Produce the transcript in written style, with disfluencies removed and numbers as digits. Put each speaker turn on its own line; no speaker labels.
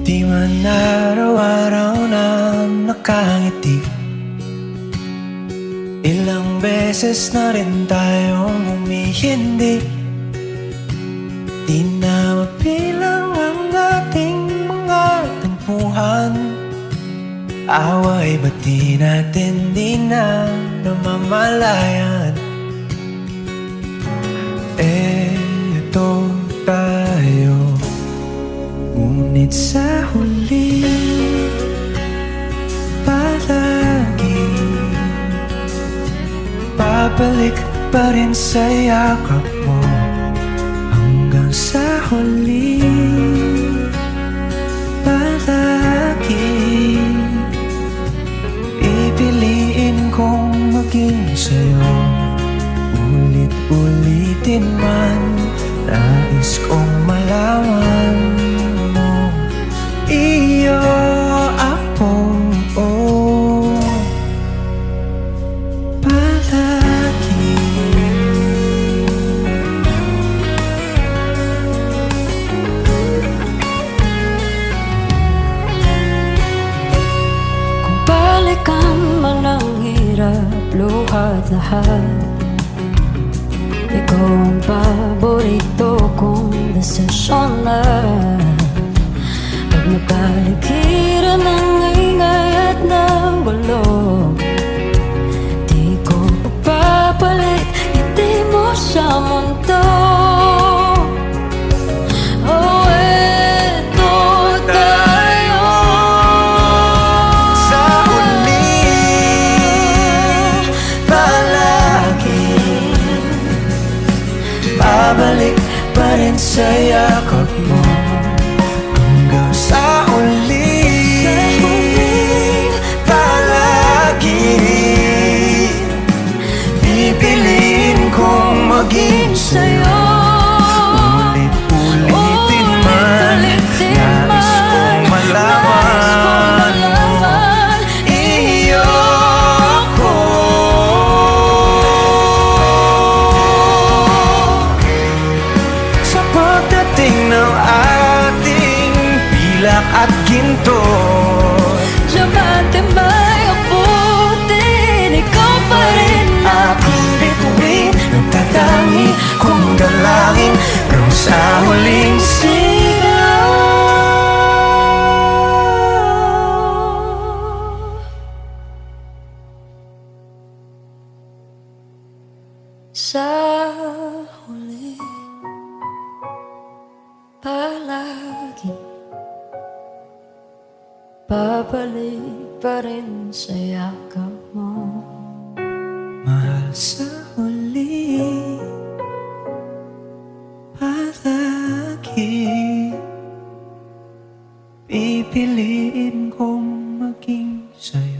Di man araw-araw na nakangiti, ilang beses na rin tayong humihindi. Di na mapilang ang ating mga tampuhan. Away ba't di natin di na namamalayan? Eto tayo, ngunit sa huli palagi babalik pa rin sa yakap mo. Hanggang sa huli palagi pipiliin kong maging sa'yo. Ulit-ulitin man, nais kong malaman mo, iyo ako, palagi.
Kung balikan man ang hirap, luhat lahat, ikaw ang paborito kong desisyon na. Pag napaligiran ng ingay at ng bulog, di ko pagpapalit, hindi mo sa mundo. Oh, eto tayo
Sa huli palagi babalik pa rin sa yakap mo. Hanggang sa huli palagi pipiliin kong maging sa'yo. Ulit-ulitin man, nais kong malaman, iyo ko. Sa pagdating ng ating pilak at ginto,
Diamante may abutin, ikaw pa rin
aking bituin, nagtatangi kong dalangin hanggang sa huling sigaw.
sa huli palagi babalik pa rin sa yakap mo.
Mahal, sa huli palagi pipiliin kong maging sa'yo.